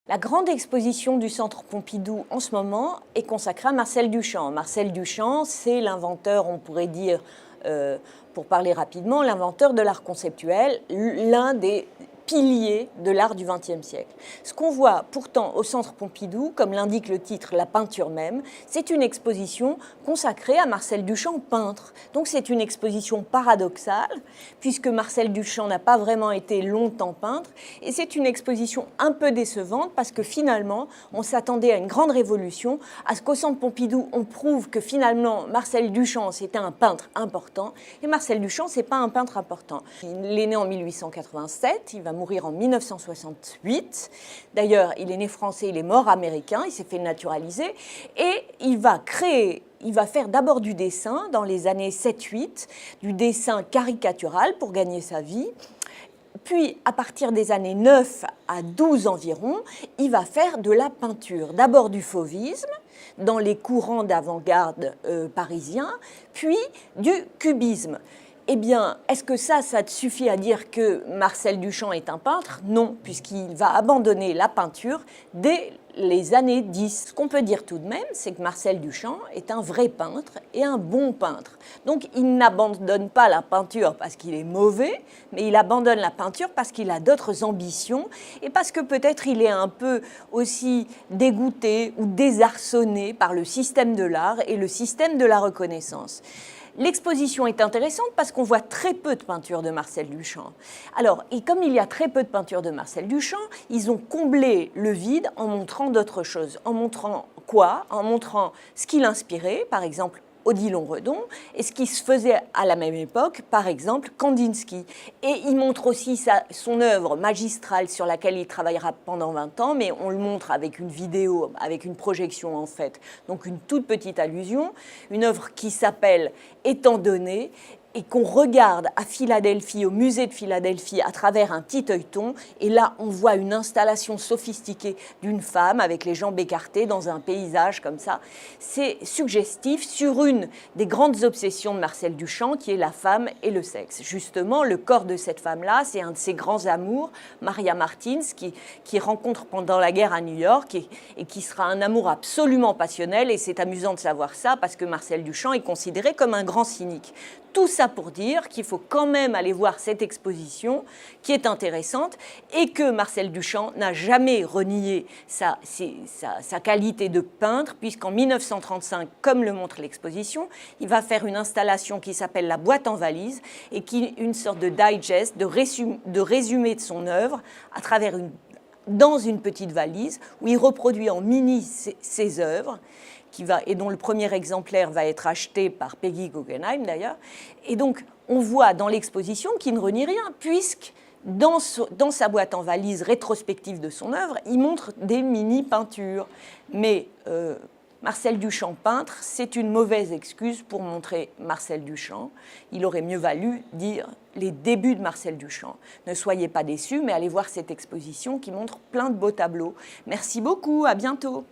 La grande exposition du Centre Pompidou en ce moment est consacrée à Marcel Duchamp. Marcel Duchamp, c'est l'inventeur, on pourrait dire, pour parler rapidement, l'inventeur de l'art conceptuel, l'un des piliers de l'art du XXe siècle. Ce qu'on voit pourtant au Centre Pompidou, comme l'indique le titre, la peinture même, c'est une exposition consacrée à Marcel Duchamp, peintre. Donc c'est une exposition paradoxale, puisque Marcel Duchamp n'a pas vraiment été longtemps peintre, et c'est une exposition un peu décevante, parce que finalement, on s'attendait à une grande révolution, à ce qu'au Centre Pompidou, on prouve que finalement, Marcel Duchamp, c'était un peintre important, et Marcel Duchamp, c'est pas un peintre important. Il est né en 1887, il va mourir en 1968. D'ailleurs, il est né français, il est mort américain, il s'est fait naturaliser, et il va faire d'abord du dessin dans les années 7-8, du dessin caricatural pour gagner sa vie. Puis, à partir des années 9 à 12 environ, il va faire de la peinture. D'abord du fauvisme, dans les courants d'avant-garde parisiens, puis du cubisme. Eh bien, est-ce que ça te suffit à dire que Marcel Duchamp est un peintre? Non, puisqu'il va abandonner la peinture dès les années 10. Ce qu'on peut dire tout de même, c'est que Marcel Duchamp est un vrai peintre et un bon peintre. Donc, il n'abandonne pas la peinture parce qu'il est mauvais, mais il abandonne la peinture parce qu'il a d'autres ambitions et parce que peut-être il est un peu aussi dégoûté ou désarçonné par le système de l'art et le système de la reconnaissance. L'exposition est intéressante parce qu'on voit très peu de peintures de Marcel Duchamp. Alors, et comme il y a très peu de peintures de Marcel Duchamp, ils ont comblé le vide en montrant d'autres choses. En montrant quoi? En montrant ce qui l'inspirait, par exemple Odilon Redon, et ce qui se faisait à la même époque, par exemple Kandinsky. Et il montre aussi son œuvre magistrale sur laquelle il travaillera pendant 20 ans, mais on le montre avec une vidéo, avec une projection en fait, donc une toute petite allusion, une œuvre qui s'appelle « Étant donné », et qu'on regarde à Philadelphie, au musée de Philadelphie, à travers un petit œilleton, et là, on voit une installation sophistiquée d'une femme avec les jambes écartées dans un paysage comme ça. C'est suggestif sur une des grandes obsessions de Marcel Duchamp, qui est la femme et le sexe. Justement, le corps de cette femme-là, c'est un de ses grands amours, Maria Martins, qui rencontre pendant la guerre à New York, et qui sera un amour absolument passionnel, et c'est amusant de savoir ça, parce que Marcel Duchamp est considéré comme un grand cynique. Tout ça pour dire qu'il faut quand même aller voir cette exposition qui est intéressante et que Marcel Duchamp n'a jamais renié sa qualité de peintre, puisqu'en 1935, comme le montre l'exposition, il va faire une installation qui s'appelle La boîte en valise et qui est une sorte de digest, de résumé de son œuvre à travers dans une petite valise où il reproduit en mini ses œuvres, et dont le premier exemplaire va être acheté par Peggy Guggenheim d'ailleurs. Et donc, on voit dans l'exposition qu'il ne renie rien, puisque dans sa boîte en valise rétrospective de son œuvre, il montre des mini-peintures. Mais Marcel Duchamp peintre, c'est une mauvaise excuse pour montrer Marcel Duchamp. Il aurait mieux valu dire les débuts de Marcel Duchamp. Ne soyez pas déçus, mais allez voir cette exposition qui montre plein de beaux tableaux. Merci beaucoup, à bientôt.